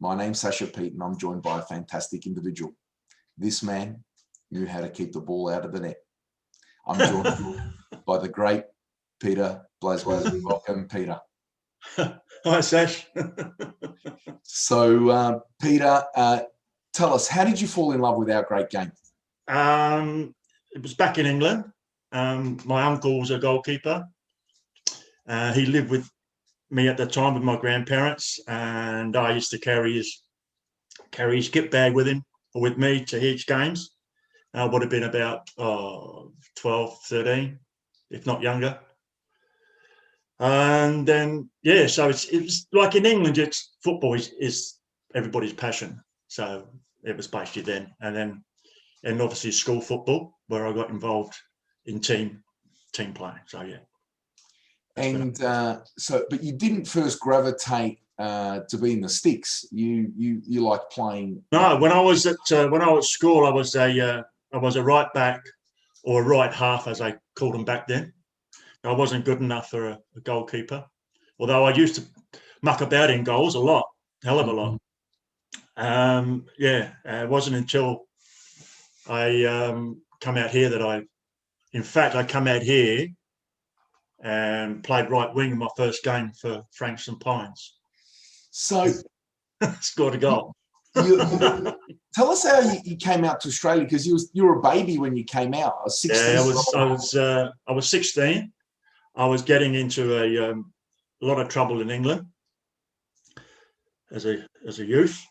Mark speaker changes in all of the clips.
Speaker 1: My name's Sasha Pete, and I'm joined by a fantastic individual. This man knew how to keep the ball out of the net. I'm joined by the great Peter Blasby. Welcome, Peter.
Speaker 2: Hi, Sash.
Speaker 1: So, Peter, tell us, how did you fall in love with our great game?
Speaker 2: It was back in England. My uncle was a goalkeeper. He lived with me at the time with my grandparents, and I used to carry his kit bag with him or with me to each games. I would have been about 12, 13, if not younger. And then, so it was like in England, football is everybody's passion. So it was basically then. And obviously school football, where I got involved in team playing. So, yeah.
Speaker 1: And but you didn't first gravitate to be in the sticks. You like playing.
Speaker 2: No, when I was at school, I was a right back or a right half, as I called them back then. I wasn't good enough for a goalkeeper, although I used to muck about in goals a lot, hell of a lot. It wasn't until I come out here that I come out here and played right wing in my first game for Frankston Pines.
Speaker 1: So
Speaker 2: scored a goal.
Speaker 1: Tell us how you came out to Australia, because you were a baby when you came out. I was 16.
Speaker 2: Yeah, I was 16. I was getting into a lot of trouble in England as a youth,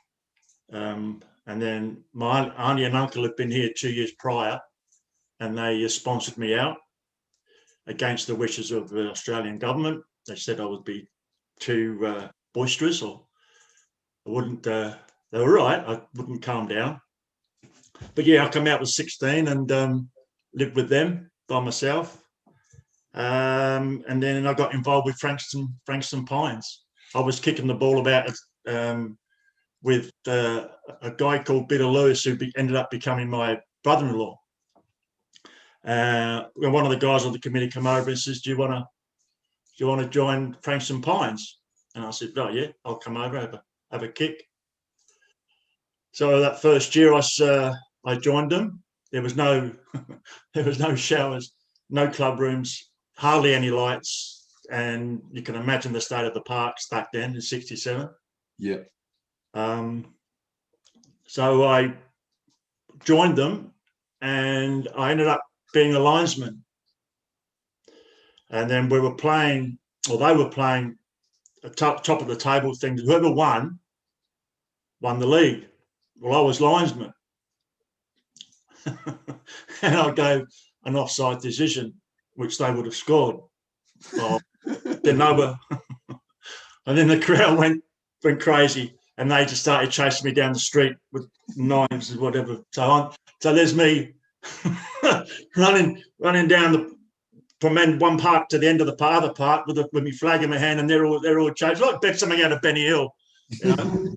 Speaker 2: and then my auntie and uncle had been here 2 years prior, and they sponsored me out against the wishes of the Australian government. They said I would be too boisterous, or I wouldn't. They were right. I wouldn't calm down. But yeah, I come out with 16 and lived with them by myself. And then I got involved with Frankston Pines. I was kicking the ball about with a guy called Bitter Lewis, who ended up becoming my brother-in-law. One of the guys on the committee came over and says, "Do you want to join Frankston Pines?" And I said, "Oh yeah, I'll come over, have a kick." So that first year, I joined them. There was no showers, no club rooms, hardly any lights, and you can imagine the state of the parks back then in '67.
Speaker 1: Yeah.
Speaker 2: So I joined them, and I ended up being a linesman. And then we were playing, or they were playing, a top of the table thing. Whoever won the league. Well, I was linesman. And I gave an offside decision, which they would have scored. Well, then and then the crowd went crazy, and they just started chasing me down the street with knives and whatever. So there's me running down from one park to the end of the other park with my flag in my hand, and they're all chasing, like bet something out of Benny Hill, you know.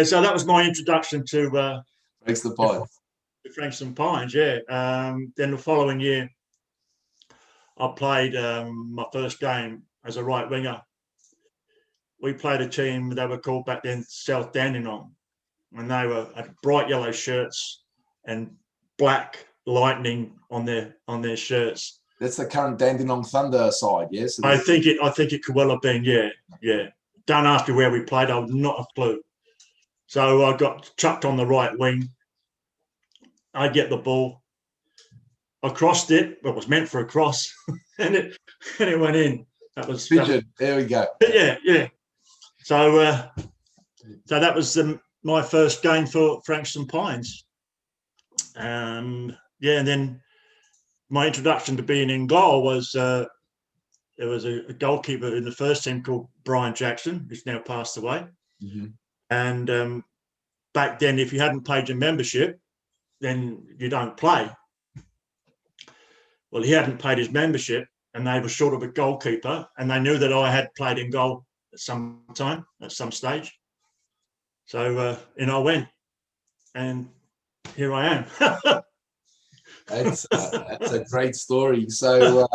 Speaker 2: So that was my introduction to Frankston Pines. Yeah. Then the following year, I played my first game as a right winger. We played a team, they were called back then South Dandenong, and they had bright yellow shirts and black lightning on their shirts.
Speaker 1: That's the current Dandenong Thunder side, yes?
Speaker 2: I think it could well have been, yeah. Don't ask me where we played, I would not have a clue. So I got chucked on the right wing. I get the ball. I crossed it, but it was meant for a cross, and it went in. That was
Speaker 1: there we go.
Speaker 2: Yeah. So that was my first game for Frankston Pines. And then my introduction to being in goal was there was a goalkeeper in the first team called Brian Jackson, who's now passed away.
Speaker 1: Mm-hmm.
Speaker 2: And back then, if you hadn't paid your membership, then you don't play. Well, he hadn't paid his membership, and they were short of a goalkeeper, and they knew that I had played in goal at some stage. So in I went, and here I am.
Speaker 1: That's a great story. So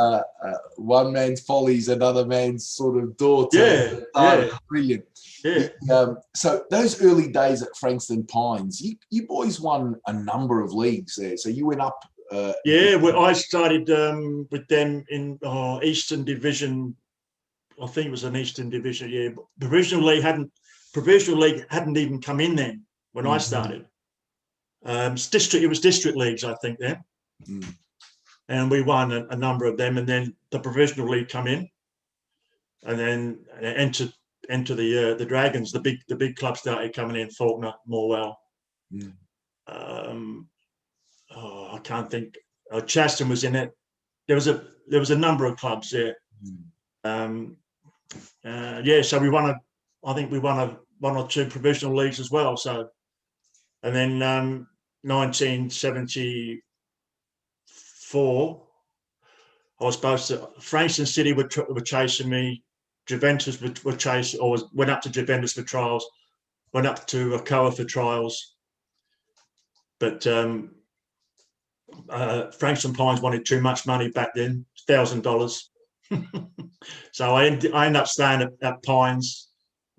Speaker 1: one man's folly is another man's sort of door to brilliant.
Speaker 2: Yeah.
Speaker 1: So those early days at Frankston Pines, you boys won a number of leagues there. So you went up.
Speaker 2: I started with them in Eastern Division. I think it was an Eastern Division. Yeah, Provisional League hadn't even come in then when I started. It was district leagues, I think, then. And we won a number of them, and then the Provisional League come in, and then enter the Dragons. The big clubs started coming in: Faulkner, Morwell. I can't think. Chaston was in it. There was a number of clubs there. So we won one or two provisional leagues as well. So, and then 1974, I was supposed to. Frankston City were chasing me. Juventus were chasing, or went up to Juventus for trials. Went up to Coa for trials, but Frankston Pines wanted too much money back then, $1,000. So I ended up staying at Pines.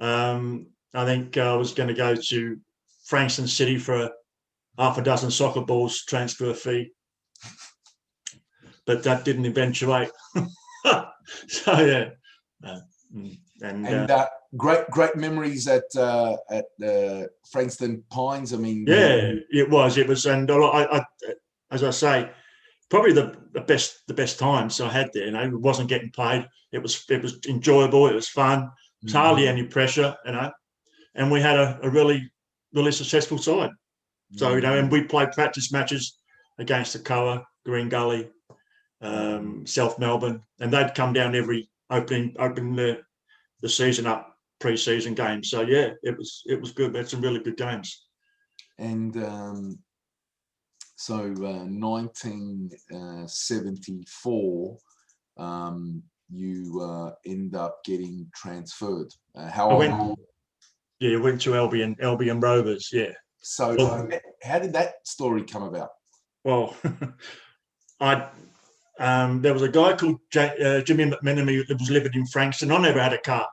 Speaker 2: I think I was going to go to Frankston City for half a dozen soccer balls transfer fee, but that didn't eventuate. So yeah,
Speaker 1: great memories at Frankston Pines. I mean,
Speaker 2: it was, and I as I say, probably the best times I had there. It wasn't getting paid. It was enjoyable. It was fun. It was hardly any pressure, and we had a really successful side. So and we played practice matches against the Coa, Green Gully, South Melbourne, and they'd come down every open the season up, pre-season games. So yeah, it was good. We had some really good games.
Speaker 1: And so 1974, you end up getting transferred.
Speaker 2: I went to Albion Rovers. Yeah.
Speaker 1: So how did that story come about?
Speaker 2: Well, there was a guy called Jimmy McMenemy that was living in Frankston. I never had a car,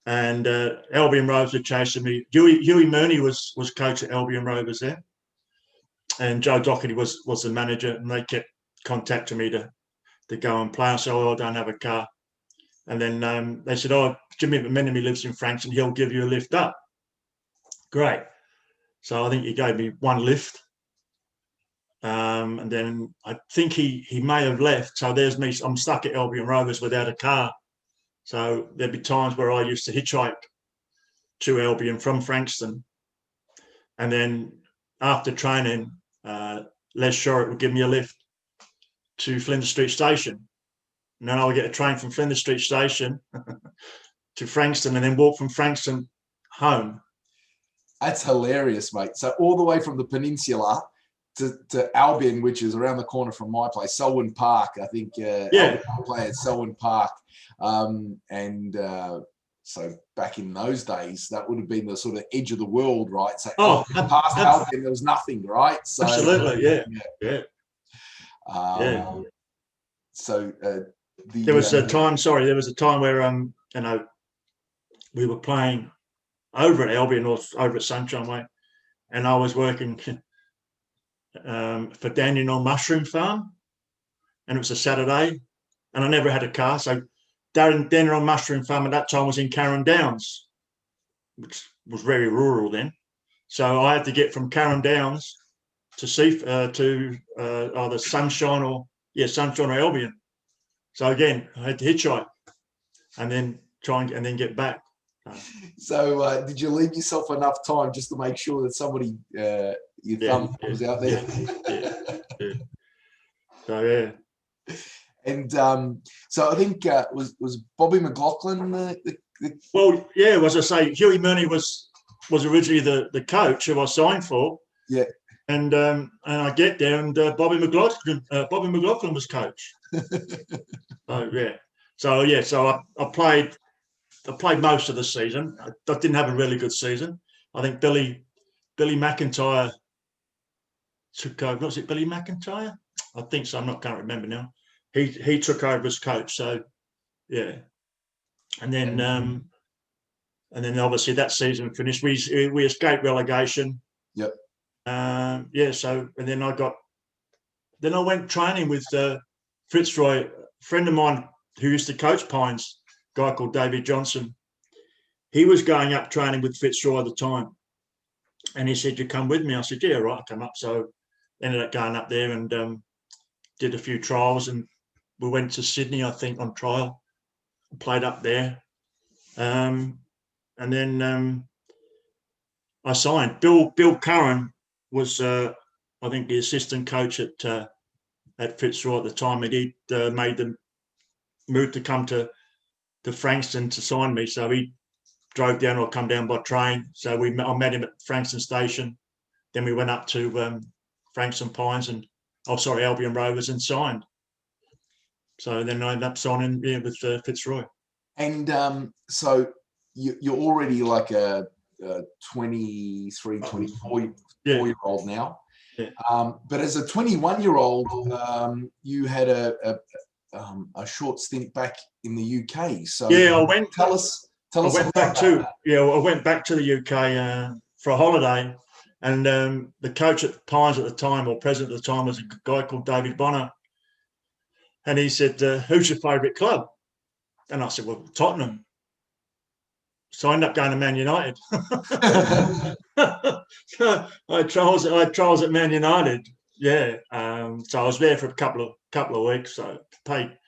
Speaker 2: and Albion Rovers were chasing me. Huey Murney was coach at Albion Rovers there, and Joe Doherty was the manager, and they kept contacting me to go and play. I said, I don't have a car. And then they said, Jimmy McMenemy lives in Frankston. He'll give you a lift up. Great. So I think he gave me one lift. And then I think he may have left. So there's me. I'm stuck at Albion Rovers without a car. So there'd be times where I used to hitchhike to Albion from Frankston. And then after training, Les Shorrock would give me a lift to Flinders Street Station. And then I would get a train from Flinders Street Station to Frankston and then walk from Frankston home.
Speaker 1: That's hilarious, mate. So all the way from the peninsula to Albion, which is around the corner from my place, Selwyn Park, I think. Albion play at Selwyn Park. So back in those days, that would have been the sort of edge of the world, right? So past Albion, there was nothing, right? So,
Speaker 2: absolutely, yeah.
Speaker 1: So
Speaker 2: there was a time. Sorry, there was a time where we were playing over at Albion or over at Sunshine Way, and I was working for Dandenong Mushroom Farm, and it was a Saturday, and I never had a car. So Dandenong Mushroom Farm at that time was in Carron Downs, which was very rural then. So I had to get from Carron Downs to either Sunshine or Albion. So again, I had to hitchhike and then and then get back.
Speaker 1: So did you leave yourself enough time just to make sure that somebody your thumb was out there?
Speaker 2: Yeah. So yeah.
Speaker 1: And so I think was Bobby McLaughlin
Speaker 2: Well, yeah, as I say, Huey Murney was originally the coach who I signed for.
Speaker 1: Yeah.
Speaker 2: And I get there, and Bobby McLaughlin was coach. So I played most of the season. I didn't have a really good season. I think Billy McIntyre took over. Was it Billy McIntyre? I think so. I can't remember now. He took over as coach. So yeah, and then obviously that season finished. We escaped relegation.
Speaker 1: Yep.
Speaker 2: Yeah. So and then I went training with Fitzroy, a friend of mine who used to coach Pines, a guy called David Johnson. He was going up training with Fitzroy at the time. And he said, "You come with me?" I said, "Yeah, right, I'll come up." So ended up going up there and did a few trials. And we went to Sydney, I think, on trial. Played up there. And then I signed. Bill Curran was, I think, the assistant coach at Fitzroy at the time. And he made them move to come to Frankston to sign me. So he drove down or come down by train. So I met him at Frankston Station. Then we went up to Frankston Pines Albion Rovers and signed. So then I ended up signing with Fitzroy.
Speaker 1: And so you're already like a 23, 24-year-old now.
Speaker 2: Yeah.
Speaker 1: But as a 21-year-old, you had a short stint back in the UK. So
Speaker 2: yeah, I went.
Speaker 1: Tell us.
Speaker 2: I went back to the UK for a holiday, and the coach at Pines at the time, or president at the time, was a guy called David Bonner, and he said, "Who's your favourite club?" And I said, "Well, Tottenham." So I ended up going to Man United. So I had trials at Man United. Yeah. So I was there for a couple of weeks. So played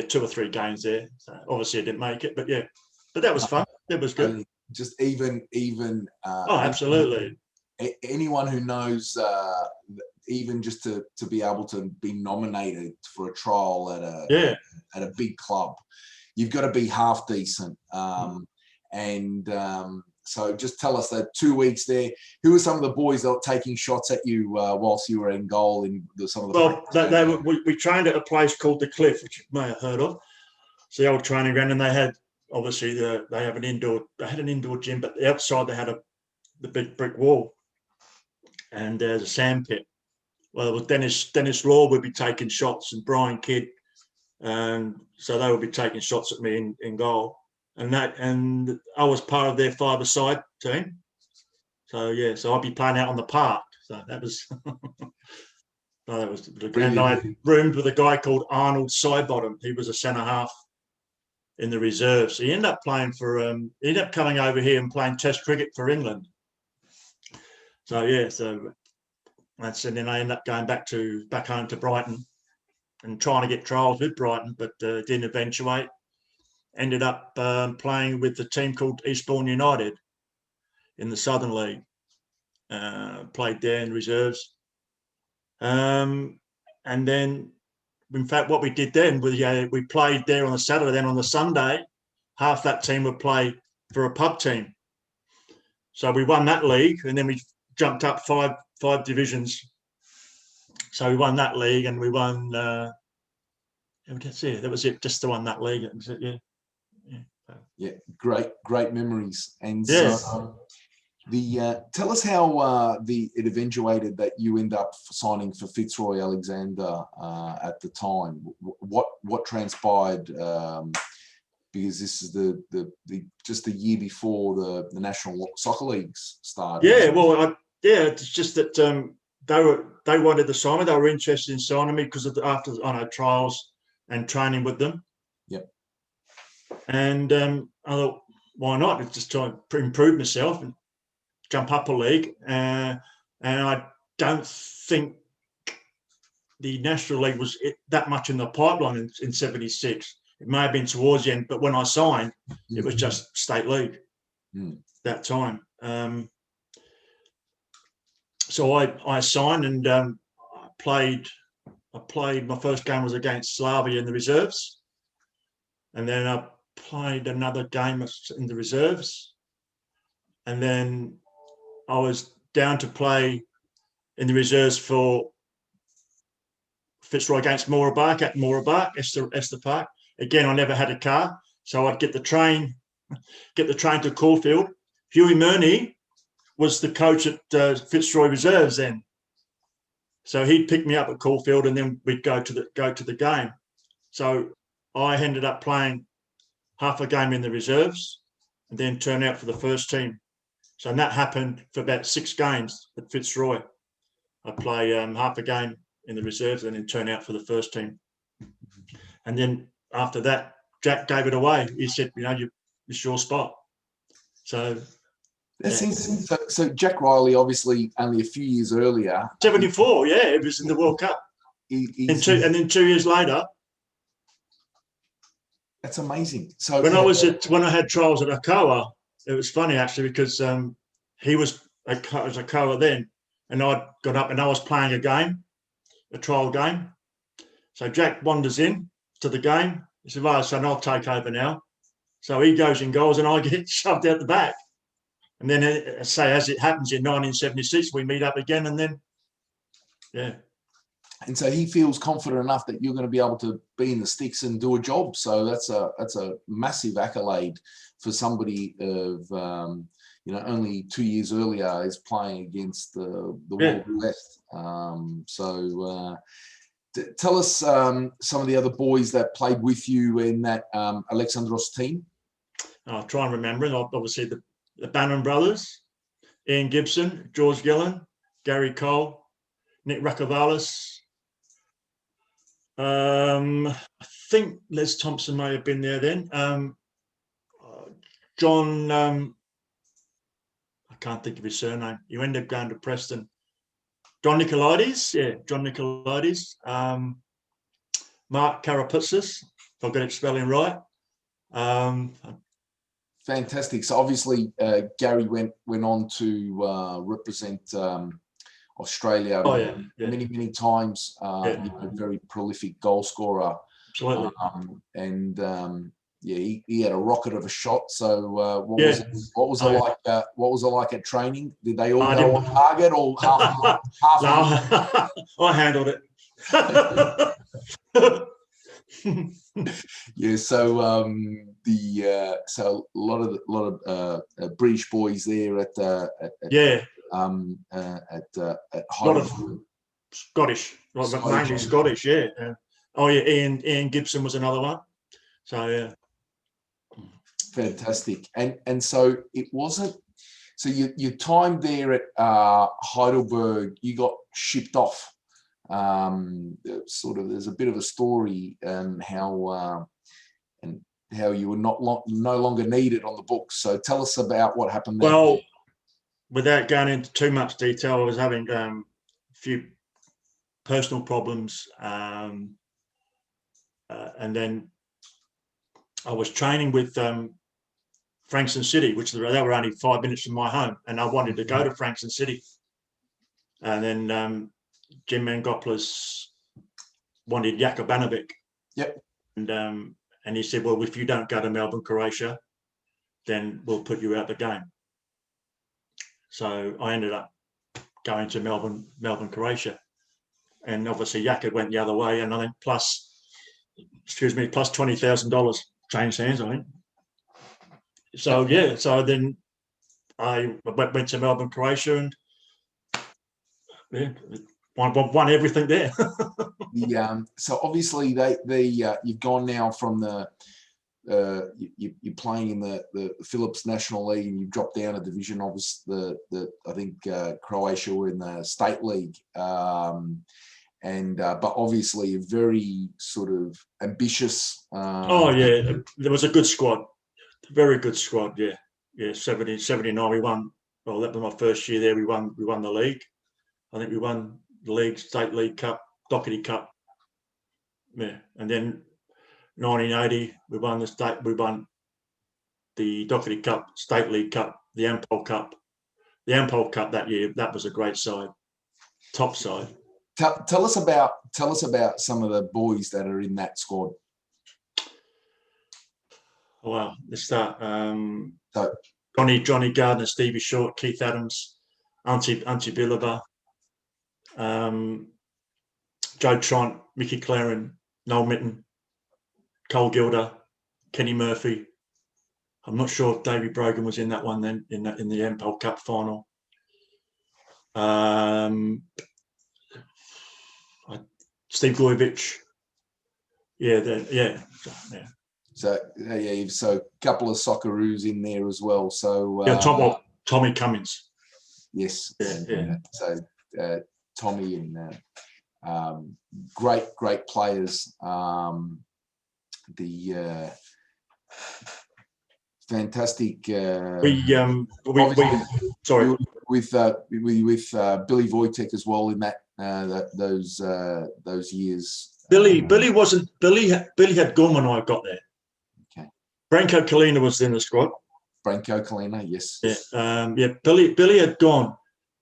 Speaker 2: 2 or 3 games there. So obviously I didn't make it, but yeah. But that was fun. That was good.
Speaker 1: Just even.
Speaker 2: Oh, absolutely.
Speaker 1: Anyone who knows, even just to be able to be nominated for a trial at a big club, you've got to be half decent. So just tell us that 2 weeks there, who were some of the boys that were taking shots at you whilst you were in goal in some of the
Speaker 2: we trained at a place called The Cliff, which you may have heard of. It's the old training ground, and they had obviously they had an indoor gym, but outside they had the big brick wall, and there's a sand pit. Well, it was Dennis Law would be taking shots, and Brian Kidd, and so they would be taking shots at me in goal. And I was part of their 5-a-side team. So yeah, so I'd be playing out on the park. So that was and I roomed with a guy called Arnold Sidebottom. He was a centre half in the reserves. He ended up playing he ended up coming over here and playing Test cricket for England. So yeah, and then I ended up going back home to Brighton and trying to get trials with Brighton, but didn't eventuate. Ended up playing with the team called Eastbourne United in the Southern League. Played there in reserves. And then, in fact, what we did then was we played there on a Saturday. Then on the Sunday, half that team would play for a pub team. So we won that league, and then we jumped up five divisions. So we won that league, and we won. That's it. That was it. Just to won that league. That was it, yeah.
Speaker 1: Yeah, great memories. And
Speaker 2: yes.
Speaker 1: So tell us how it eventuated that you end up signing for Fitzroy Alexander at the time. What transpired? Because this is just the year before the National Soccer Leagues started.
Speaker 2: Yeah, well, it's just that they wanted to sign me. They were interested in signing me because after trials and training with them.
Speaker 1: Yep.
Speaker 2: And I thought, why not? It's just try to improve myself and jump up a league. And I don't think the National League was that much in the pipeline in 76. It may have been towards the end, but when I signed, it was just state league that time. So I signed and I played. My first game was against Slavia in the reserves, and then I played another game in the reserves, and then I was down to play in the reserves for Fitzroy against Moorabah at Moorabah, Esther Park. Again, I never had a car, so I'd get the train to Caulfield. Huey Murney was the coach at Fitzroy Reserves then. So he'd pick me up at Caulfield, and then we'd go to the game. So I ended up playing half a game in the reserves, and then turn out for the first team. So that happened for about 6 games at Fitzroy. I play half a game in the reserves, and then turn out for the first team. And then after that, Jack gave it away. He said, it's your spot. So
Speaker 1: that's interesting. So Jack Riley, obviously, only a few years earlier,
Speaker 2: 74, it was in the World Cup. And then 2 years later,
Speaker 1: that's amazing. So
Speaker 2: when I had trials at Ocoa, it was funny actually, because he was at Ocoa then, and I'd got up and I was playing a trial game. So Jack wanders in to the game. He said, "Well, son, I'll take over now." So he goes in goals, and I get shoved out the back. And then, as it happens, in 1976, we meet up again, and then,
Speaker 1: And so he feels confident enough that you're going to be able to be in the sticks and do a job. So that's a massive accolade for somebody of only 2 years earlier is playing against the World West. Tell us some of the other boys that played with you in that Alexandros team.
Speaker 2: I'll try and remember it. Obviously, the Bannon brothers, Ian Gibson, George Gillen, Gary Cole, Nick Rakovalis. I think Les Thompson may have been there then. John, I can't think of his surname. He ended up going to Preston. John Nicolaides. Mark Karaputzis, if I got it spelling right.
Speaker 1: Fantastic. So obviously, Gary went on to represent Australia many times. Very prolific goal scorer.
Speaker 2: Absolutely.
Speaker 1: He had a rocket of a shot. So what was it like at training? Did they all go on target or half?
Speaker 2: No, I handled it.
Speaker 1: So a lot of British boys there at
Speaker 2: Heidelberg. Scottish, mainly Scottish. Ian Gibson was another one. So
Speaker 1: fantastic. And so it wasn't. So your time there at Heidelberg, you got shipped off. There's a bit of a story and how you were no longer needed on the books. So tell us about what happened there.
Speaker 2: Well, without going into too much detail, I was having a few personal problems, and then I was training with Frankston City, which they were only 5 minutes from my home, and I wanted to go to Frankston City. And then Jim Mangopoulos wanted Jakobanovic.
Speaker 1: Yep.
Speaker 2: And he said, "Well, if you don't go to Melbourne, Croatia, then we'll put you out the game." So I ended up going to Melbourne, Croatia. And obviously Jakob went the other way, and I think plus $20,000 changed hands, I think. So so then I went to Melbourne, Croatia, and won everything there.
Speaker 1: So obviously you've gone now from you're playing in the Phillips National League, and you've dropped down a division. Obviously, I think Croatia were in the State League, but obviously a very sort of ambitious.
Speaker 2: There was a good squad, very good squad. 79 we won. Well, that was my first year there. We won the league. I think we won the league, State League Cup, Doherty Cup. And then 1980 we won the Doherty Cup, State League Cup, the Ampol Cup. The Ampol Cup that year, that was a great side, top side.
Speaker 1: Tell us about some of the boys that are in that squad.
Speaker 2: Well, let's start. Johnny Gardner, Stevie Short, Keith Adams, Auntie Bilaba, Joe Tront, Mickey Claren, Noel Mitten, Cole Gilder, Kenny Murphy. I'm not sure if Davey Brogan was in that one then, in the Ampol Cup final. Steve Goyevich. Yeah.
Speaker 1: So a couple of Socceroos in there as well. So
Speaker 2: Tommy Cummins.
Speaker 1: Yes.
Speaker 2: Yeah.
Speaker 1: So Tommy and great players. The fantastic.
Speaker 2: Sorry.
Speaker 1: With Billy Wojtek as well in those years.
Speaker 2: Billy had gone when I got there.
Speaker 1: Okay.
Speaker 2: Branko Kalina was in the squad.
Speaker 1: Branko Kalina, yes.
Speaker 2: Yeah. Billy had gone.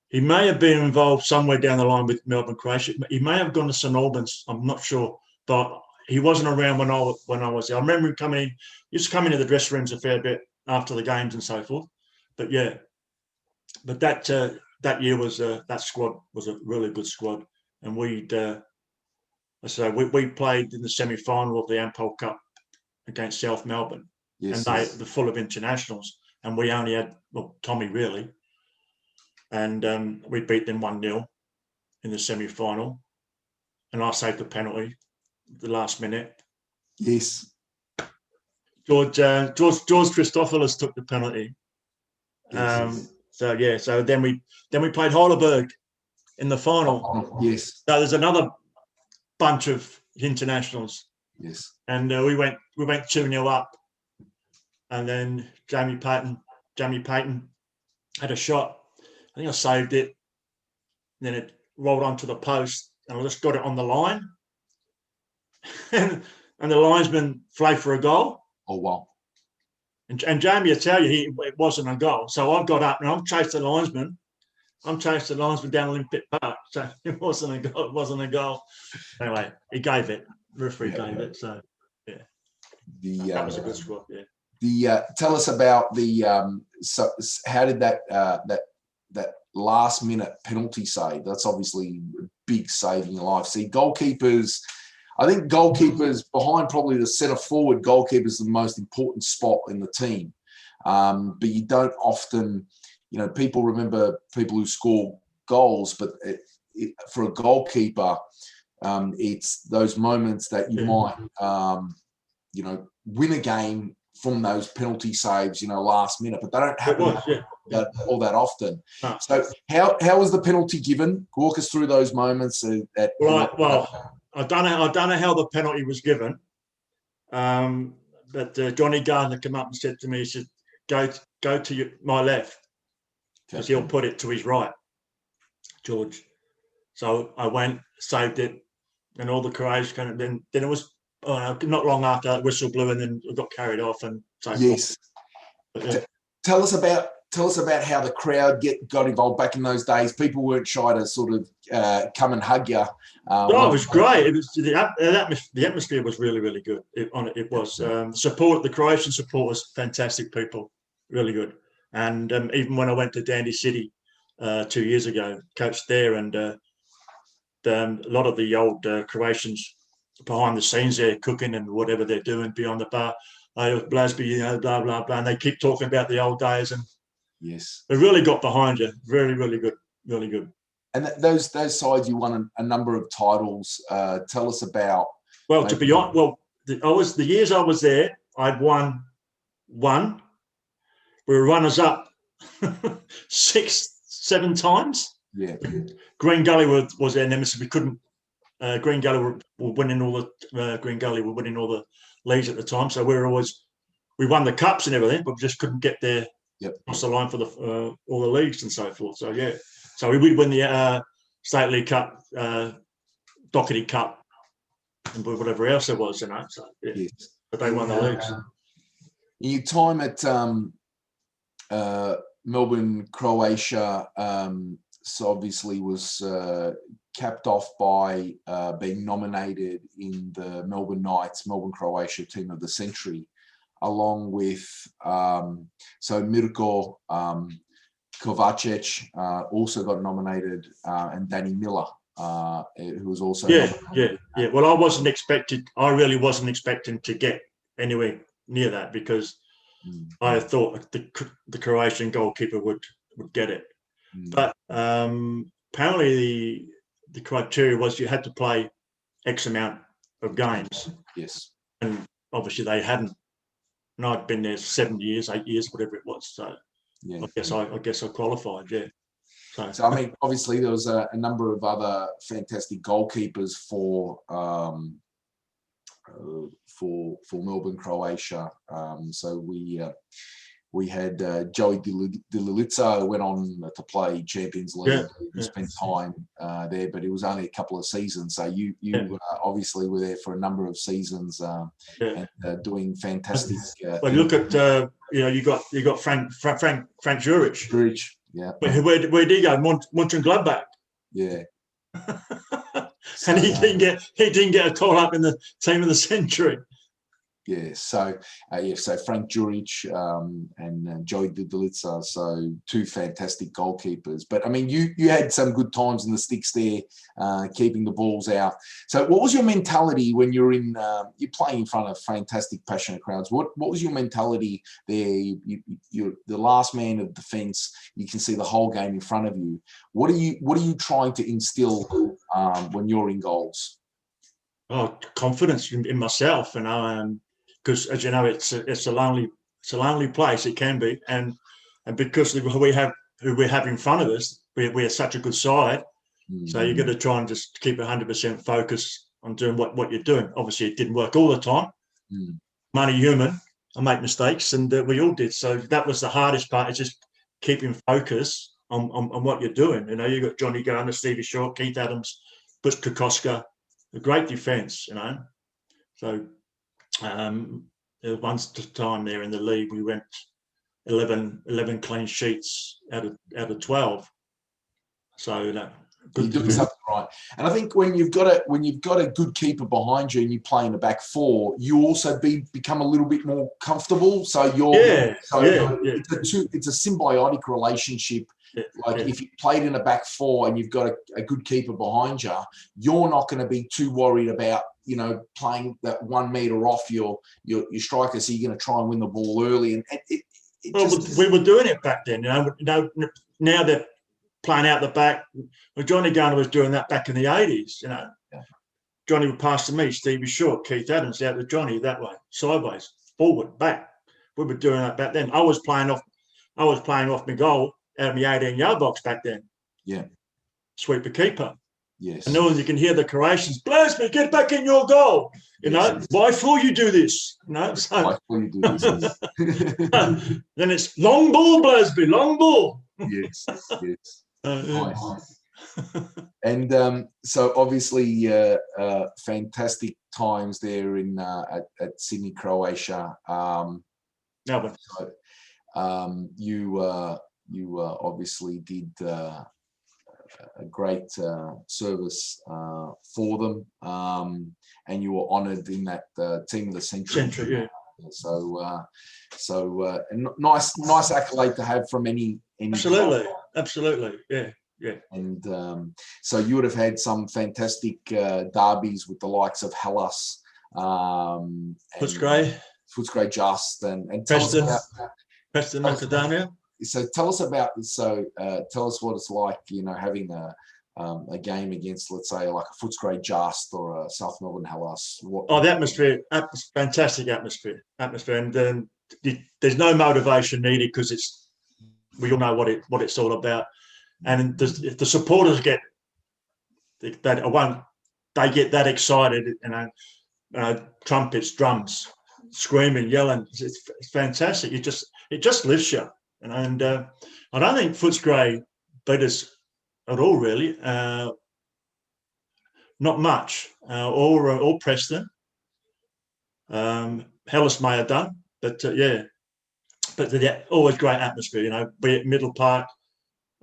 Speaker 2: He may have been involved somewhere down the line with Melbourne Croatia. He may have gone to St Albans. I'm not sure, but he wasn't around when I was there. I remember him coming in. He used to come into the dressing rooms a fair bit after the games and so forth. But yeah, but that year was that squad was a really good squad, and we played in the semi-final of the Ampol Cup against South Melbourne, and they're full of internationals, and we only had Tommy really. And we beat them 1-0 in the semi-final. And I saved the penalty at the last minute.
Speaker 1: Yes.
Speaker 2: George Christopoulos took the penalty.
Speaker 1: Yes.
Speaker 2: So then we played Heidelberg in the final.
Speaker 1: Yes.
Speaker 2: So there's another bunch of internationals.
Speaker 1: Yes.
Speaker 2: And we went 2-0 up. And then Jamie Payton had a shot. I think I saved it. And then it rolled onto the post, and I just got it on the line. and the linesman flagged for a goal.
Speaker 1: Oh, wow.
Speaker 2: And Jamie will tell you it wasn't a goal. So I got up and I'm chased the linesman. Down Olympic Park. So it wasn't a goal. Anyway, he gave it. The referee gave it. So yeah. That was a good squad, yeah.
Speaker 1: Tell us about how did that last minute penalty save? That's obviously a big save in your life. See, I think goalkeepers behind probably the centre forward, goalkeeper is the most important spot in the team. But you don't often, people remember people who score goals, but for a goalkeeper, it's those moments that you might, win a game from those penalty saves, last minute, but they don't happen all that often.
Speaker 2: No.
Speaker 1: So how was the penalty given? Walk us through those moments.
Speaker 2: I don't know how the penalty was given, but Johnny Gardner came up and said to me, he said, go to my left, because he'll put it to his right, George. So I went, saved it, and all the Croatians then it was not long after that whistle blew, and then it got carried off and so
Speaker 1: yes.
Speaker 2: But, yeah.
Speaker 1: Tell us about how the crowd got involved back in those days. People weren't shy to sort of come and hug you.
Speaker 2: It was great. It was the atmosphere was really, really good. It was support. The Croatian support was fantastic. People, really good. And even when I went to Dandy City 2 years ago, coached there, and a lot of the old Croatians behind the scenes there, cooking and whatever they're doing beyond the bar. Blasby, blah blah blah, and they keep talking about the old days, and
Speaker 1: yes,
Speaker 2: it really got behind you. Really, really good, really good.
Speaker 1: And those sides, you won a number of titles. Tell us about.
Speaker 2: Well, to be honest, the years I was there, I'd won one. We were runners up 6-7 times.
Speaker 1: Yeah.
Speaker 2: Green Gully was their nemesis. We couldn't. Green Gully were winning all the leagues at the time. So we won the cups and everything, but we just couldn't get there across the line for all the leagues and so forth. So yeah, so we would win the State League Cup, Doherty Cup, and whatever else there was, So yeah, yes. But they won the leagues.
Speaker 1: Your time at Melbourne, Croatia, so obviously was capped off by being nominated in the Melbourne Knights, Melbourne Croatia Team of the Century, along with Mirko Kovacic also got nominated, and Danny Miller, who was also
Speaker 2: nominated. Well, I really wasn't expecting to get anywhere near that, because I thought the Croatian goalkeeper would get it. But apparently the criteria was you had to play X amount of games.
Speaker 1: Yes.
Speaker 2: And obviously they hadn't. And I'd been there 7 years, 8 years, whatever it was. So
Speaker 1: Yeah.
Speaker 2: I guess I qualified. Yeah.
Speaker 1: So I mean, obviously there was a number of other fantastic goalkeepers for Melbourne, Croatia. So we had Joey Dililica, who went on to play Champions League and spent time there, but it was only a couple of seasons. So you obviously were there for a number of seasons and doing fantastic.
Speaker 2: Well, look at you got Frank Juric.
Speaker 1: Juric, yeah.
Speaker 2: Where did he go? Mönchengladbach.
Speaker 1: Yeah.
Speaker 2: And he didn't get a call up in the team of the century.
Speaker 1: Yeah, so Frank Juric and Joey Dililica, so two fantastic goalkeepers. But I mean, you had some good times in the sticks there, keeping the balls out. So, what was your mentality when you're you're playing in front of fantastic, passionate crowds? What was your mentality there? You're the last man of defence. You can see the whole game in front of you. What are you trying to instill when you're in goals?
Speaker 2: Oh, confidence in myself, because as you know, it's a lonely place. It can be, and because who we have in front of us, we're such a good side. Mm-hmm. So you got to try and just keep 100% focus on doing what you're doing. Obviously, it didn't work all the time. Mm. I'm only human. I make mistakes, and we all did. So that was the hardest part. Is just keeping focus on what you're doing. You know, you got Johnny Garner, Stevie Short, Keith Adams, Butch Kokoska, a great defence. You know, so. There was one time there in the league we went 11 clean sheets out of 12. So you're
Speaker 1: doing something right. And I think when you've got a good keeper behind you and you play in the back four, you also become a little bit more comfortable. So it's a symbiotic relationship. Yeah, if you played in a back four and you've got a good keeper behind you, you're not going to be too worried about playing that 1 meter off your striker. So you're going to try and win the ball early. And
Speaker 2: we were doing it back then. Now they're playing out the back. Well, Johnny Garner was doing that back in the 80s. Johnny would pass to me, Stevie Short, Keith Adams out to Johnny that way, sideways, forward, back. We were doing that back then. I was playing off my goal. Out of my 18-yard box back then.
Speaker 1: Yeah.
Speaker 2: Sweep the keeper.
Speaker 1: Yes.
Speaker 2: And then you can hear the Croatians, Blasby, get back in your goal. Why for you do this? So,
Speaker 1: why for you do this?
Speaker 2: Then it's long ball, Blasby, long ball.
Speaker 1: Yes. Nice. And so obviously fantastic times there at Sydney, Croatia.
Speaker 2: Melbourne.
Speaker 1: So, you obviously did a great service for them, and you were honoured in that team of the century.
Speaker 2: Yeah.
Speaker 1: So nice accolade to have from any.
Speaker 2: Absolutely, yeah.
Speaker 1: And so you would have had some fantastic derbies with the likes of Hellas, Footscray Just, and
Speaker 2: Preston, Macedonia.
Speaker 1: So tell us what it's like, having a game against, let's say, like a Footscray Just or a South Melbourne Hellas.
Speaker 2: The atmosphere, fantastic atmosphere, and there's no motivation needed because we all know what it's all about, and if the supporters get that excited, trumpets, drums, screaming, yelling, it's fantastic. It just lifts you. And I don't think Footscray beat us at all, really. Not much. Or Preston. Hellas may have done, but But always great atmosphere, be it Middle Park,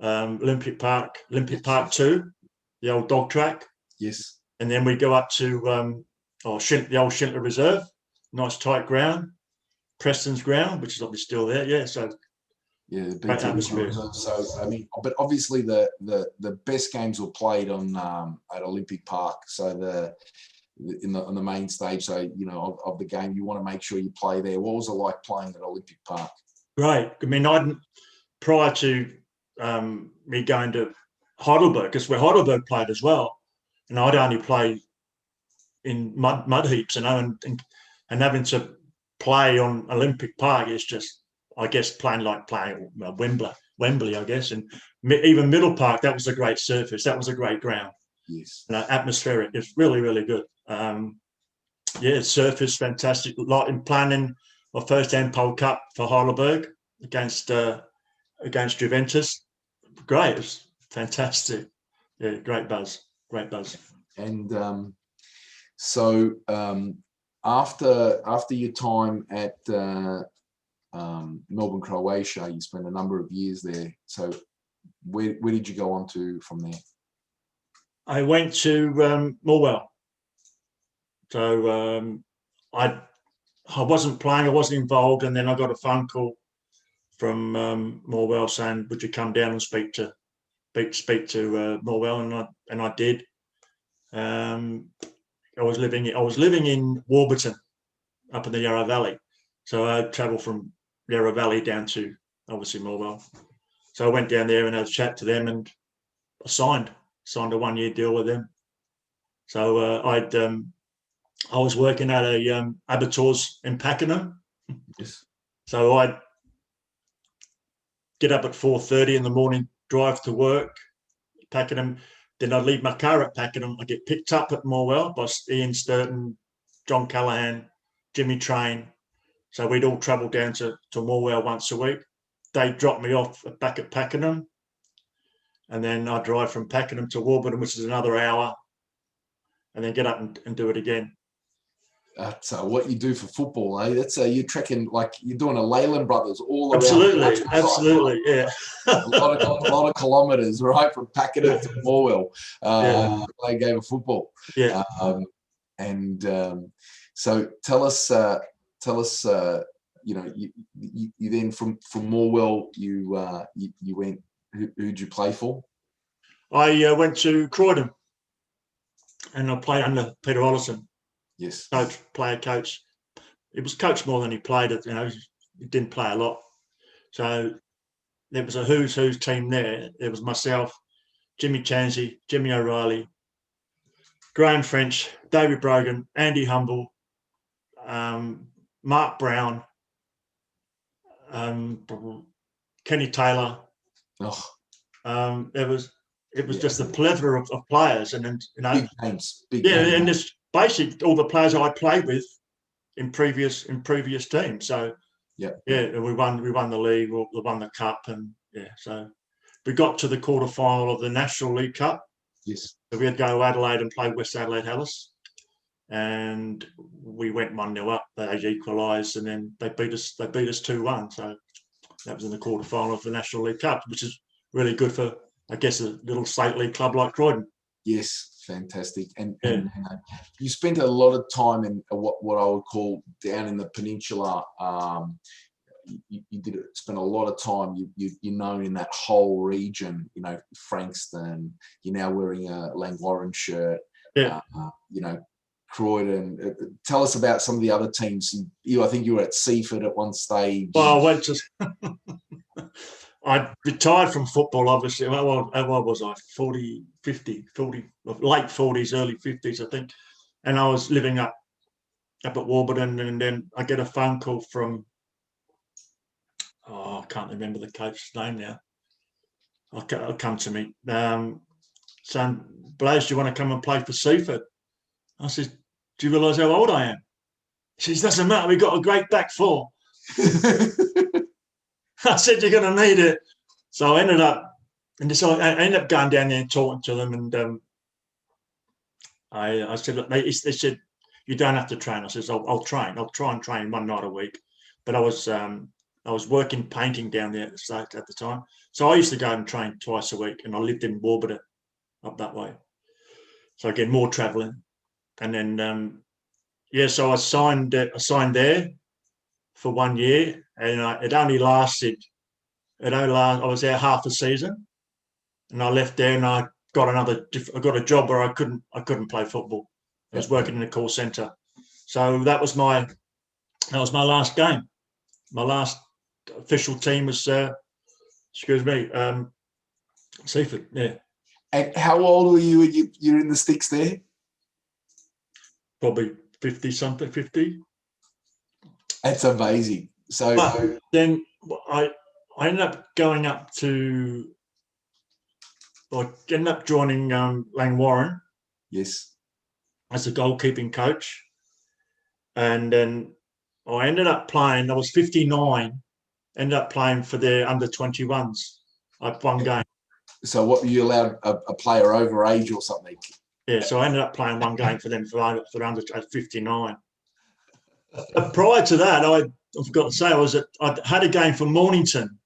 Speaker 2: Olympic Park 2, the old dog track.
Speaker 1: Yes.
Speaker 2: And then we go up to the old Shintler Reserve, nice tight ground, Preston's ground, which is obviously still there. Yeah, so.
Speaker 1: Yeah, the big atmosphere. So but obviously the best games were played on at Olympic Park. So on the main stage, so of the game, you want to make sure you play there. What was it like playing at Olympic Park?
Speaker 2: Great. I mean, prior to me going to Heidelberg, because where Heidelberg played as well, and I'd only played in mud heaps, you know, and having to play on Olympic Park is just, I guess, playing Wembley, I guess, and even Middle Park. That was a great surface. That was a great ground.
Speaker 1: Yes.
Speaker 2: Atmospheric. It's really, really good. Surface fantastic. Like in planning my first Ampol Cup for Heidelberg against Juventus. Great. It was fantastic. Yeah, great buzz.
Speaker 1: And so after your time at Melbourne, Croatia, you spent a number of years there. So where did you go on to from there?
Speaker 2: I went to Morwell. So I wasn't playing, I wasn't involved, and then I got a phone call from Morwell saying, "Would you come down and speak to Morwell?" And I did. I was living in Warburton, up in the Yarra Valley, so I travelled from Yarra Valley down to obviously Morwell. So I went down there and had a chat to them, and I signed a 1-year deal with them. So I was working at a abattoirs in Pakenham.
Speaker 1: Yes.
Speaker 2: So I'd get up at 4:30 in the morning, drive to work, Pakenham. Then I'd leave my car at Pakenham. I'd get picked up at Morwell by Ian Sturton, John Callahan, Jimmy Train. So we'd all travel down to Morwell once a week. They'd drop me off back at Pakenham. And then I'd drive from Pakenham to Warburton, which is another hour, and then get up and do it again.
Speaker 1: That's what you do for football, eh? That's you're trekking, like you're doing a Leyland Brothers all around.
Speaker 2: Absolutely, yeah.
Speaker 1: a lot of kilometres, right, from Pakenham to Morwell, play a game of football.
Speaker 2: Yeah.
Speaker 1: So tell us, you know, you then from Morwell, you went. Who'd you play for?
Speaker 2: I went to Croydon, and I played under Peter Ollison.
Speaker 1: Yes.
Speaker 2: Coach. It was coach more than he played it. You know, he didn't play a lot. So there was a who's team there. There was myself, Jimmy Chansey, Jimmy O'Reilly, Graham French, David Brogan, Andy Humble, Mark Brown, Kenny Taylor. It was just a plethora of players, and then, you know,
Speaker 1: big names.
Speaker 2: And this basically all the players I played with in previous teams. So we won the league, we won the cup, and so we got to the quarterfinal of the National League Cup.
Speaker 1: Yes.
Speaker 2: So we had to go to Adelaide and play West Adelaide Hellas, and we went 1-0 up. They equalised, and then they beat us 2-1. So that was in the quarterfinal of the National League Cup, which is really good for, I guess, a little state league club like Croydon.
Speaker 1: Yes, fantastic. And you spent a lot of time in what I would call down in the peninsula. You did spend a lot of time. You're known in that whole region. You know, Frankston. You're now wearing a Langwarrin shirt.
Speaker 2: Yeah.
Speaker 1: You know, Croydon. Tell us about some of the other teams. I think you were at Seaford at one stage.
Speaker 2: Well, I went to. I retired from football, obviously. What was I? 40, late 40s, early 50s, I think. And I was living up at Warburton, and then I get a phone call from, I can't remember the coach's name now. It'll come to me. Saying, "Blaze, do you want to come and play for Seaford?" I said, "Do you realise how old I am?" He says, "Doesn't matter, we've got a great back four." I said, "You're going to need it." So I ended up going down there and talking to them, and I said, "Look," they said, "You don't have to train." I said, I'll train. I'll try and train one night a week. But I was working painting down there at the time, so I used to go and train twice a week, and I lived in Warburton up that way. So again, more travelling, and then so I signed there for 1 year, and it only lasted. I was there half a season, and I left there, and I got a job where I couldn't play football. I was working in a call centre, so that was my last game. My last official team was Seaford. Yeah.
Speaker 1: And how old were you when you're in the sticks there?
Speaker 2: probably 50 something, 50.
Speaker 1: That's amazing. So
Speaker 2: But then I ended up going up to, I ended up joining Langwarrin
Speaker 1: yes,
Speaker 2: as a goalkeeping coach. And then I ended up playing, I was 59, ended up playing for their under 21s. I one game.
Speaker 1: so what were you allowed a player over age or something?
Speaker 2: Yeah, so I ended up playing one game for them for under at 59. But prior to that, I forgot to say, I had a game for Mornington.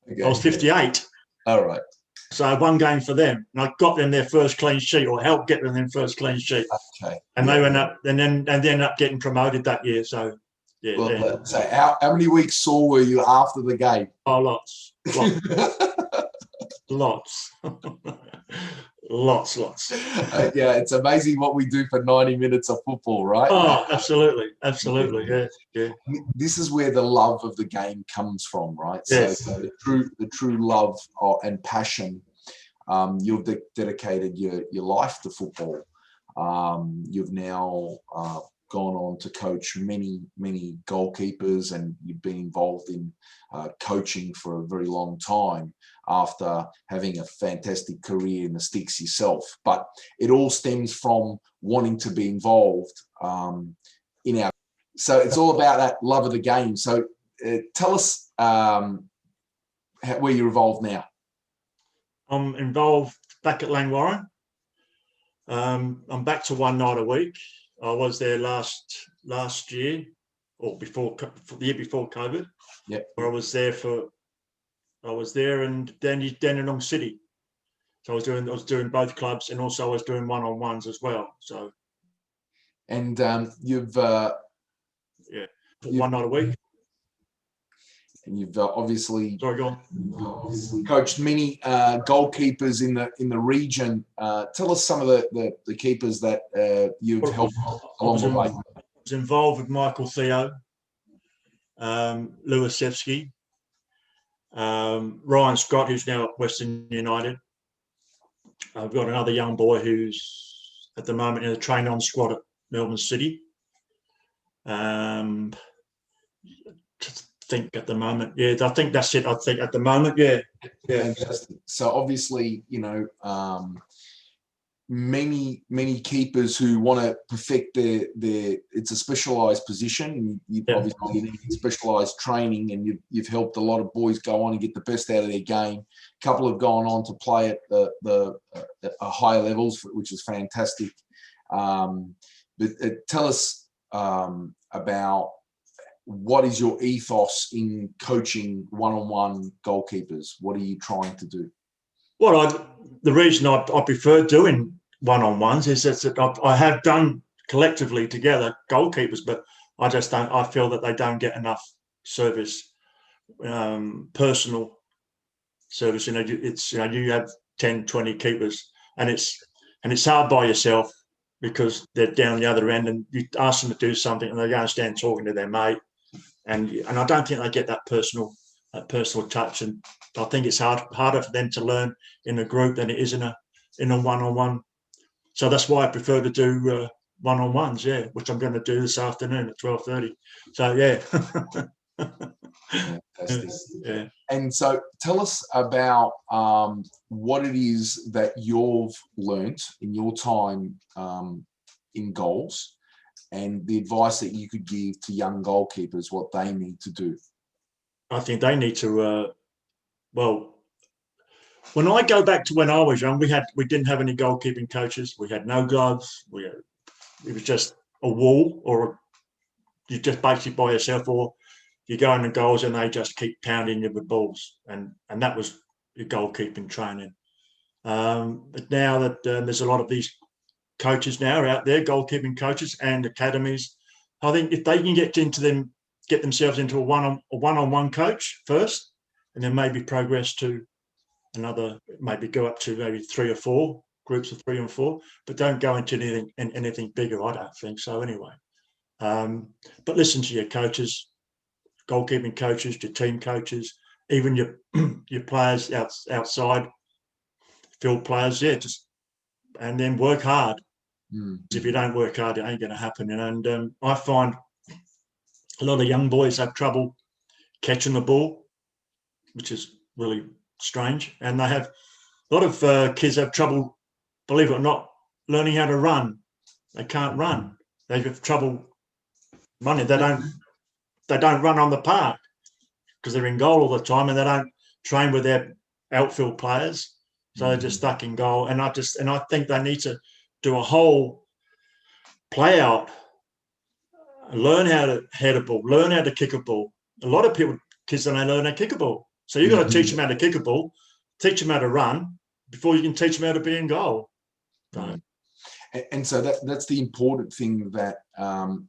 Speaker 1: Okay.
Speaker 2: I was 58.
Speaker 1: All right.
Speaker 2: So I had one game for them, and I got them their first clean sheet, or helped get them their first clean sheet.
Speaker 1: Okay.
Speaker 2: And they went up, and then they ended up getting promoted that year. So yeah.
Speaker 1: Well, so how many weeks sore were you after the game?
Speaker 2: Oh, lots. Lots.
Speaker 1: Yeah, it's amazing what we do for 90 minutes of football, right?
Speaker 2: Oh, absolutely. Yeah.
Speaker 1: This is where the love of the game comes from, right?
Speaker 2: Yes.
Speaker 1: So the true love and passion. You've dedicated your life to football. You've now gone on to coach many goalkeepers, and you've been involved in coaching for a very long time after having a fantastic career in the sticks yourself. But it all stems from wanting to be involved in our. So it's all about that love of the game. So tell us where you're involved now.
Speaker 2: I'm involved back at Langwarrin. I'm back to one night a week. I was there last year, or the year before COVID.
Speaker 1: Yep.
Speaker 2: Where I was there and Dandenong City. So I was doing both clubs, and also I was doing one-on-ones as well. So.
Speaker 1: And you've
Speaker 2: one night a week.
Speaker 1: And you've obviously
Speaker 2: Sorry,
Speaker 1: coached many goalkeepers in the region. Tell us some of the keepers that you've helped along the way.
Speaker 2: I was involved with Michael Theo, Lewisevsky, Ryan Scott, who's now at Western United. I've got another young boy who's at the moment in the train-on squad at Melbourne City. Think at the moment, yeah, I think that's it. I think at the moment, yeah.
Speaker 1: Fantastic. So obviously, many keepers who want to perfect their it's a specialised position. You obviously need specialised training, and you've helped a lot of boys go on and get the best out of their game. A couple have gone on to play at the higher levels, which is fantastic. But tell us about what is your ethos in coaching one-on-one goalkeepers? What are you trying to do?
Speaker 2: Well, the reason I prefer doing one-on-ones is that I have done collectively together goalkeepers, but I just don't. I feel that they don't get enough service, personal service. You have 10, 20 keepers, and it's hard by yourself because they're down the other end, and you ask them to do something, and they go and stand talking to their mate. And I don't think they get that personal touch, and I think it's harder for them to learn in a group than it is in a one-on-one. So that's why I prefer to do one-on-ones, yeah, which I'm going to do this afternoon at 12:30. So yeah.
Speaker 1: Fantastic.
Speaker 2: Yeah.
Speaker 1: And so tell us about what it is that you've learnt in your time in goals, and the advice that you could give to young goalkeepers, what they need to do.
Speaker 2: I think they need to, when I go back to when I was young, we didn't have any goalkeeping coaches. We had no gloves. It was just a wall, or you just basically by yourself, or you go in the goals and they just keep pounding you with balls. And that was your goalkeeping training. But now that there's a lot of these coaches now out there, goalkeeping coaches and academies, I think if they can get themselves into a one-on-one coach first, and then maybe progress to another, maybe go up to maybe 3 or 4 groups of 3 and 4, but don't go into anything bigger. I don't think so anyway. But listen to your coaches, goalkeeping coaches, your team coaches, even your players outside, field players, and then work hard. If you don't work hard, it ain't going to happen. And I find a lot of young boys have trouble catching the ball, which is really strange. And they have a lot of kids have trouble, believe it or not, learning how to run. They can't run. They have trouble running. They don't run on the park because they're in goal all the time, and they don't train with their outfield players. So they're just stuck in goal. And I think they need to do a whole play out, learn how to head a ball, learn how to kick a ball. A lot of kids don't learn how to kick a ball. So you've got to teach them how to kick a ball, teach them how to run before you can teach them how to be in goal. So.
Speaker 1: And so that's the important thing, that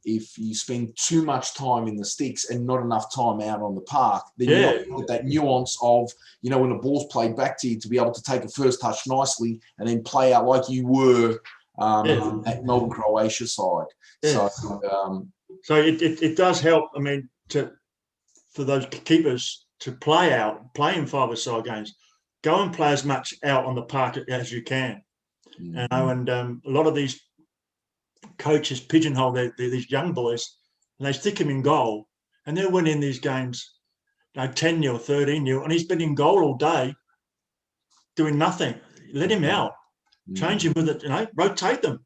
Speaker 1: if you spend too much time in the sticks and not enough time out on the park, then you're not with that nuance of, when the ball's played back to you, to be able to take a first touch nicely and then play out like you were at Melbourne Croatia side.
Speaker 2: Yeah. So it does help. I mean, for those keepers to play in five-a-side games, go and play as much out on the park as you can. And a lot of these coaches pigeonhole these young boys, and they stick him in goal, and they're winning these games, 10-0, 13-0, and he's been in goal all day doing nothing. Let him out. Change him with it, rotate them.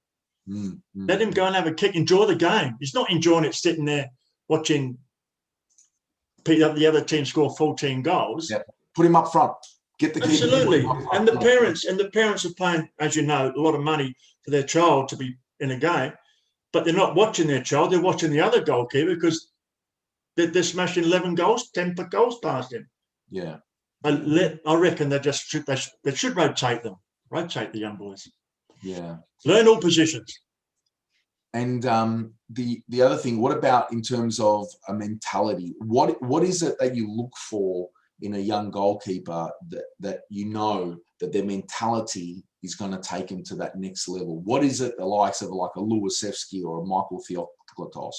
Speaker 2: Let him go and have a kick, enjoy the game. He's not enjoying it sitting there watching the other team score 14 goals.
Speaker 1: Yeah. Put him up front. Get the
Speaker 2: absolutely. And the parents are paying, as you know, a lot of money for their child to be in a game, but they're not watching their child. They're watching the other goalkeeper because they're smashing 11 goals, 10 goals past him.
Speaker 1: Yeah.
Speaker 2: I reckon they should rotate them. Rotate the young boys.
Speaker 1: Yeah.
Speaker 2: Learn all positions.
Speaker 1: And the other thing, what about in terms of a mentality? What is it that you look for in a young goalkeeper that that their mentality is going to take him to that next level? What is it, the likes of like a Luasevsky or a Michael Theoklatos,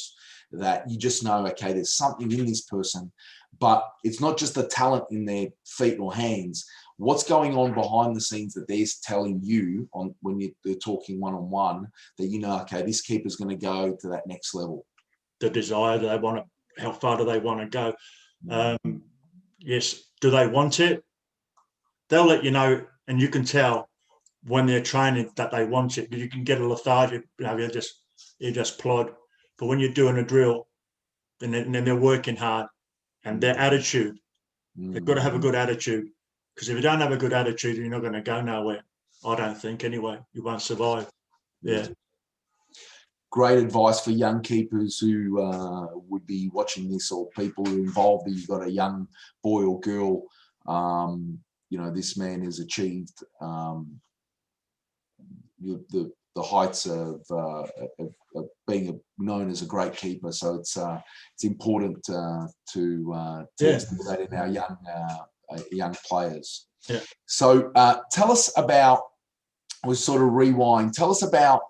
Speaker 1: that you just know, okay, there's something in this person, but it's not just the talent in their feet or hands. What's going on behind the scenes that they're telling you when they're talking one-on-one, that okay, this keeper's going to go to that next level? The desire,
Speaker 2: how far do they want to go? Yes. Do they want it? They'll let you know, and you can tell when they're training that they want it. You can get a lethargic, you just plod. But when you're doing a drill, then they're working hard, and their attitude, they've got to have a good attitude. Because if you don't have a good attitude, you're not going to go nowhere. I don't think, anyway. You won't survive. Yeah.
Speaker 1: Great advice for young keepers who would be watching this, or people who are involved. That you've got a young boy or girl. This man has achieved the heights of being known as a great keeper. So it's important to do that in our young players.
Speaker 2: Yeah.
Speaker 1: So tell us about. We'll sort of rewind. Tell us about.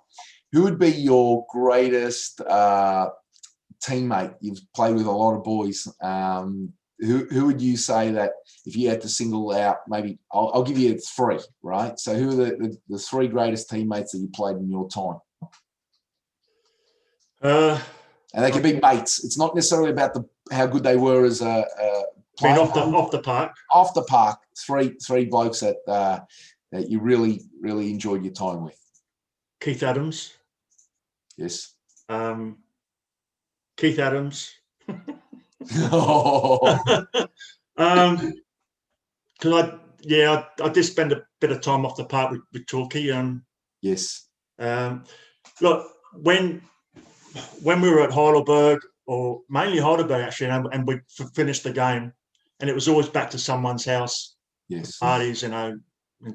Speaker 1: Who would be your greatest teammate? You've played with a lot of boys. Who would you say that if you had to single out, maybe I'll give you 3, right? So who are the 3 greatest teammates that you played in your time? And they can be mates. It's not necessarily about how good they were as a player.
Speaker 2: Off the park.
Speaker 1: Off the park, 3 blokes that you really, really enjoyed your time with.
Speaker 2: Keith Adams.
Speaker 1: Yes.
Speaker 2: Keith Adams. Because I did spend a bit of time off the park with Torquay.
Speaker 1: Yes.
Speaker 2: Look, when we were at Heidelberg, or mainly Heidelberg actually, and we finished the game, and it was always back to someone's house.
Speaker 1: Yes.
Speaker 2: Parties, and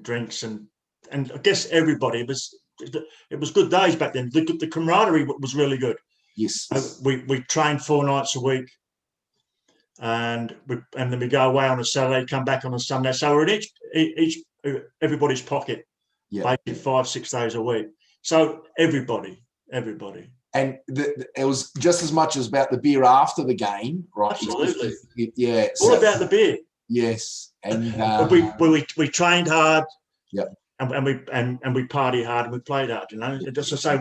Speaker 2: drinks, and I guess everybody. It was good days back then. The camaraderie was really good.
Speaker 1: Yes.
Speaker 2: We trained 4 nights a week, and then we go away on a Saturday, come back on a Sunday. So we're in everybody's pocket, basically 5-6 days a week. So everybody.
Speaker 1: And it was just as much as about the beer after the game, right?
Speaker 2: Absolutely.
Speaker 1: Yeah.
Speaker 2: All about the beer.
Speaker 1: Yes. And
Speaker 2: we trained hard.
Speaker 1: Yeah.
Speaker 2: and we party hard and we played hard. You know, just to say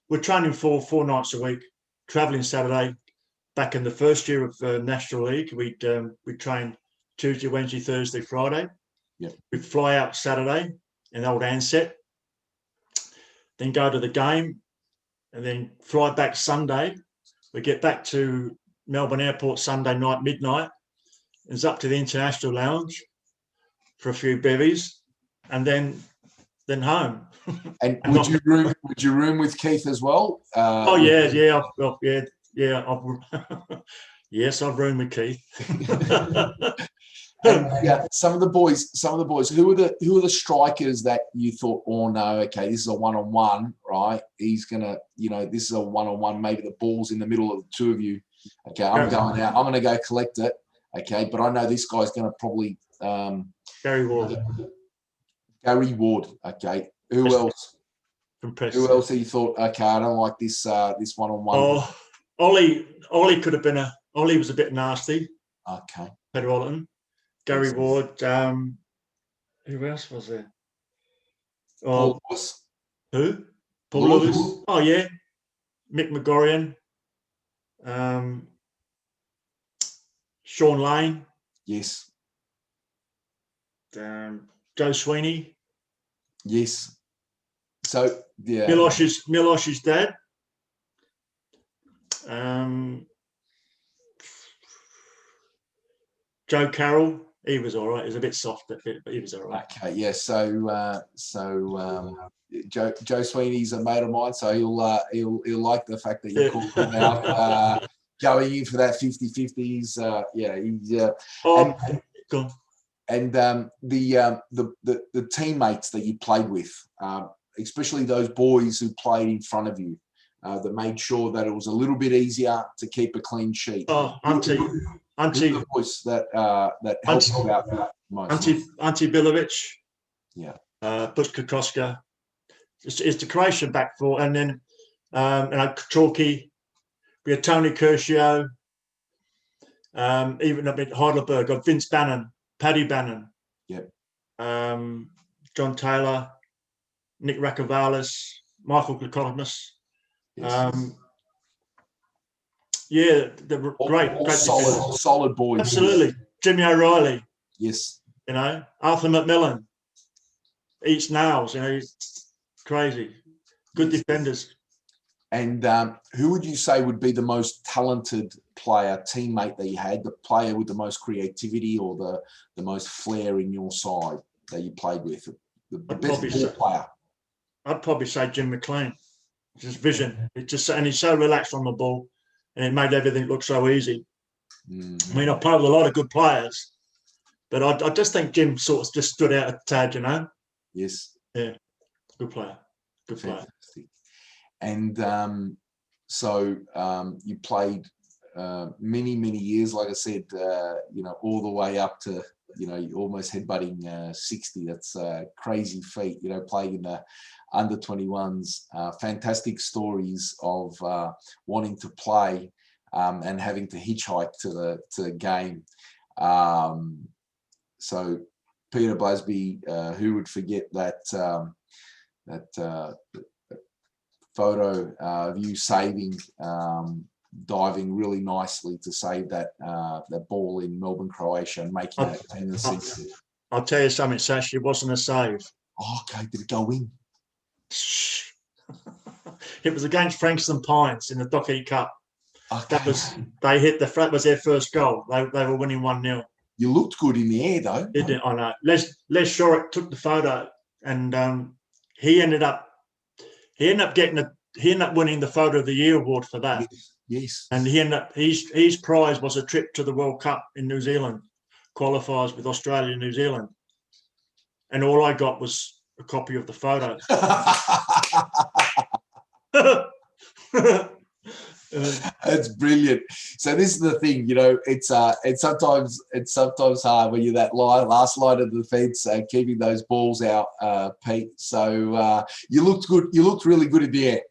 Speaker 2: we're training 4 nights a week, travelling Saturday. Back in the first year of National League, we trained Tuesday, Wednesday, Thursday, Friday.
Speaker 1: Yeah.
Speaker 2: We'd fly out Saturday in old Ansett, then go to the game, and then fly back Sunday. We get back to Melbourne Airport Sunday night, midnight. It's up to the International Lounge for a few bevies, and then home.
Speaker 1: And would you room with Keith as well?
Speaker 2: Yes, I've roomed with Keith.
Speaker 1: And, some of the boys. Who are the strikers that you thought, oh no, okay, this is a one-on-one, right? He's gonna, this is a one-on-one. Maybe the ball's in the middle of the two of you. Okay, I'm going out. I'm gonna go collect it. Okay, but I know this guy's gonna probably
Speaker 2: Gary Ward.
Speaker 1: Gary Ward. Okay, who else?
Speaker 2: Impressive.
Speaker 1: Who else? You thought, okay, I don't like this one-on-one.
Speaker 2: Oh, Ollie could have been Ollie was a bit nasty.
Speaker 1: Okay.
Speaker 2: Peter Ollerton. Gary Ward. Who else was there?
Speaker 1: Paul Lewis.
Speaker 2: Who? Paul Lewis. Oh yeah. Mick McGorrian. Sean Lane.
Speaker 1: Yes.
Speaker 2: Joe Sweeney.
Speaker 1: Yes. So yeah.
Speaker 2: Milosh's dad. Joe Carroll, he was all right. He was a bit soft, but he was all right.
Speaker 1: Okay, yeah. So Joe Sweeney's a mate of mine, so he'll like the fact that you called him out going in for that 50-50s. The teammates that you played with, especially those boys who played in front of you, that made sure that it was a little bit easier to keep a clean sheet.
Speaker 2: Oh, Auntie
Speaker 1: the voice that helped you out most.
Speaker 2: Auntie Bilovic.
Speaker 1: Yeah.
Speaker 2: Butch Kokoska. It's the Croatian back four, and then Chalky. We had Tony Curcio. Even a bit Heidelberg. Got Vince Bannon, Paddy Bannon.
Speaker 1: Yep.
Speaker 2: John Taylor, Nick Rakavalis, Michael Glukonimus.
Speaker 1: Yes.
Speaker 2: Yeah, they were great
Speaker 1: solid boys.
Speaker 2: Absolutely. Jimmy O'Reilly.
Speaker 1: Yes.
Speaker 2: Arthur McMillan. Eats nails, he's crazy. Good defenders.
Speaker 1: And who would you say would be the most talented player, teammate that you had, the player with the most creativity or the most flair in your side that you played with? The best ball player?
Speaker 2: I'd probably say Jim McLean. Just vision. And he's so relaxed on the ball, and it made everything look so easy.
Speaker 1: Mm-hmm.
Speaker 2: I mean, I played with a lot of good players, but I just think Jim sort of just stood out a tad,
Speaker 1: Yes.
Speaker 2: Yeah. Good player. Good player.
Speaker 1: Fantastic. And so you played many, many years, like I said, all the way up to, almost headbutting 60. That's a crazy feat, playing in the under 21s. Fantastic stories of wanting to play and having to hitchhike to the game. So Peter Blasby, who would forget that photo of you saving, diving really nicely to save that ball in Melbourne, Croatia, and making that 10-6.
Speaker 2: I'll tell you something, Sash. It wasn't a save.
Speaker 1: Oh, okay, did it go in?
Speaker 2: It was against Frankston Pines in the Dockhead Cup.
Speaker 1: Okay.
Speaker 2: That was their first goal. They were winning 1-0.
Speaker 1: You looked good in the air, though.
Speaker 2: I know. Les Shorrock took the photo, and he ended up winning the Photo of the Year award for that.
Speaker 1: Yes.
Speaker 2: And his prize was a trip to the World Cup in New Zealand, qualifiers with Australia and New Zealand. And all I got was a copy of the photo.
Speaker 1: That's brilliant. So this is the thing, it's sometimes hard when you're that last line of the defence, keeping those balls out, Pete. So you looked good. You looked really good in the air.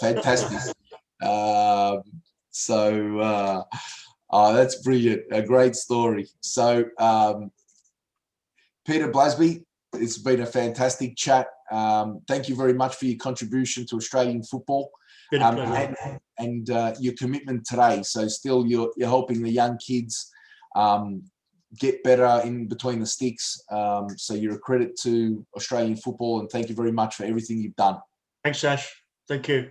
Speaker 1: Fantastic. That's brilliant. A great story. So Peter Blasby, It's been a fantastic chat. Thank you very much for your contribution to Australian football.
Speaker 2: Been a pleasure.
Speaker 1: And your commitment today. So still you're helping the young kids get better in between the sticks. So you're a credit to Australian football, and thank you very much for everything you've done.
Speaker 2: Thanks, Sash. Thank you.